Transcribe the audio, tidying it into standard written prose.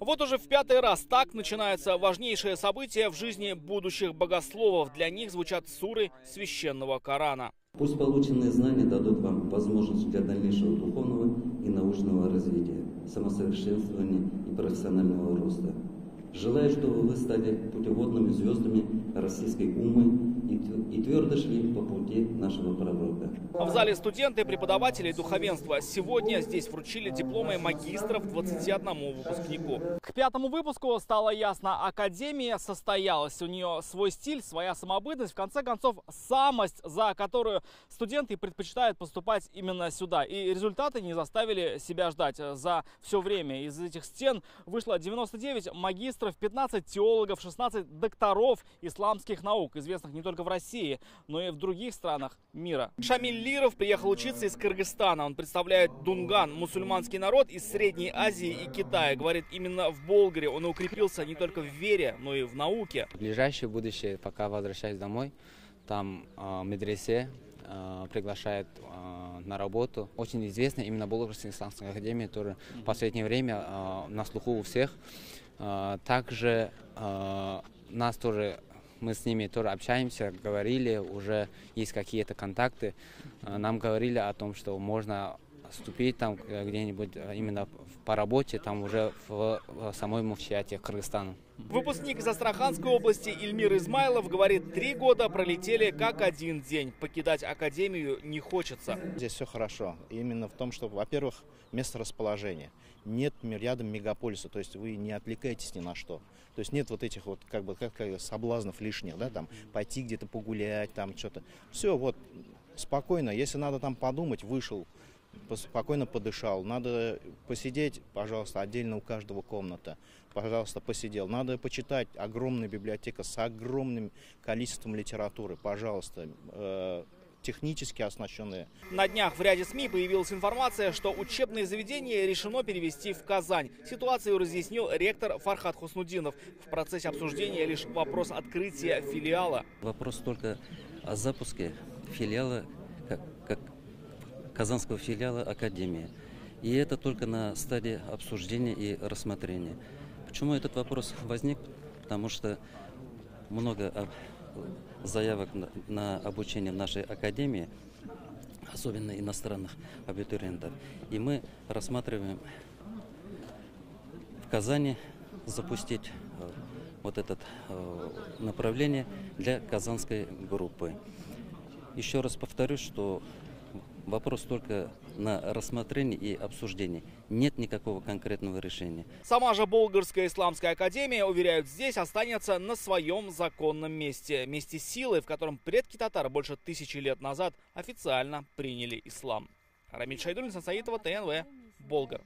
Вот уже в 5-й раз так начинается важнейшее событие в жизни будущих богословов. Для них звучат суры священного Корана. Пусть полученные знания дадут вам возможность для дальнейшего духовного и научного развития, самосовершенствования и профессионального роста. Желаю, чтобы вы стали путеводными звездами российской уммы и твердо шли по пути нашего пророка. В зале студенты, преподаватели и духовенство. Сегодня здесь вручили дипломы магистров 21 выпускнику. К 5-му выпуску стало ясно, академия состоялась. У нее свой стиль, своя самобытность, в конце концов, самость, за которую студенты предпочитают поступать именно сюда. И результаты не заставили себя ждать. За все время из этих стен вышло 99 магистров, 15 теологов, 16 докторов исламских наук, известных не только в России, но и в других странах мира. Шамиль Лиров приехал учиться из Кыргызстана. Он представляет Дунган, мусульманский народ из Средней Азии и Китая. Говорит, именно в Болгаре он укрепился не только в вере, но и в науке. В ближайшее будущее, пока возвращаюсь домой, там медресе приглашает на работу. Очень известная именно Болгарская исламская академия, тоже в последнее время на слуху у всех. Также нас тоже, мы с ними тоже общаемся, говорили, уже есть какие-то контакты. Нам говорили о том, что можно вступить там где-нибудь именно по работе, там уже в самой муфтияте Кыргызстана. Выпускник из Астраханской области Ильмир Измайлов говорит, 3 года пролетели как один день. Покидать академию не хочется. Здесь все хорошо. Именно в том, что, во-первых, место расположения. Нет рядом мегаполиса, то есть вы не отвлекаетесь ни на что. То есть нет вот этих вот как соблазнов лишних, да, там пойти где-то погулять, там что-то. Все, вот спокойно. Если надо там подумать, вышел, спокойно подышал. Надо посидеть, пожалуйста, отдельно у каждого комната. Пожалуйста, посидел. Надо почитать. Огромная библиотека с огромным количеством литературы. Пожалуйста, технически оснащенные. На днях в ряде СМИ появилась информация, что учебные заведения решено перевести в Казань. Ситуацию разъяснил ректор Фархат Хуснудинов. В процессе обсуждения лишь вопрос открытия филиала. Вопрос только о запуске филиала, как казанского филиала Академии. И это только на стадии обсуждения и рассмотрения. Почему этот вопрос возник? Потому что много заявок на обучение в нашей академии, особенно иностранных абитуриентов. И мы рассматриваем в Казани запустить вот это направление для казанской группы. Еще раз повторюсь, что вопрос только на рассмотрении и обсуждении. Нет никакого конкретного решения. Сама же Болгарская исламская академия, уверяют, здесь останется на своем законном месте. Месте силы, в котором предки татар больше 1000 лет назад официально приняли ислам. Рамиль Шайдуллин, Саитова, ТНВ, Болгар.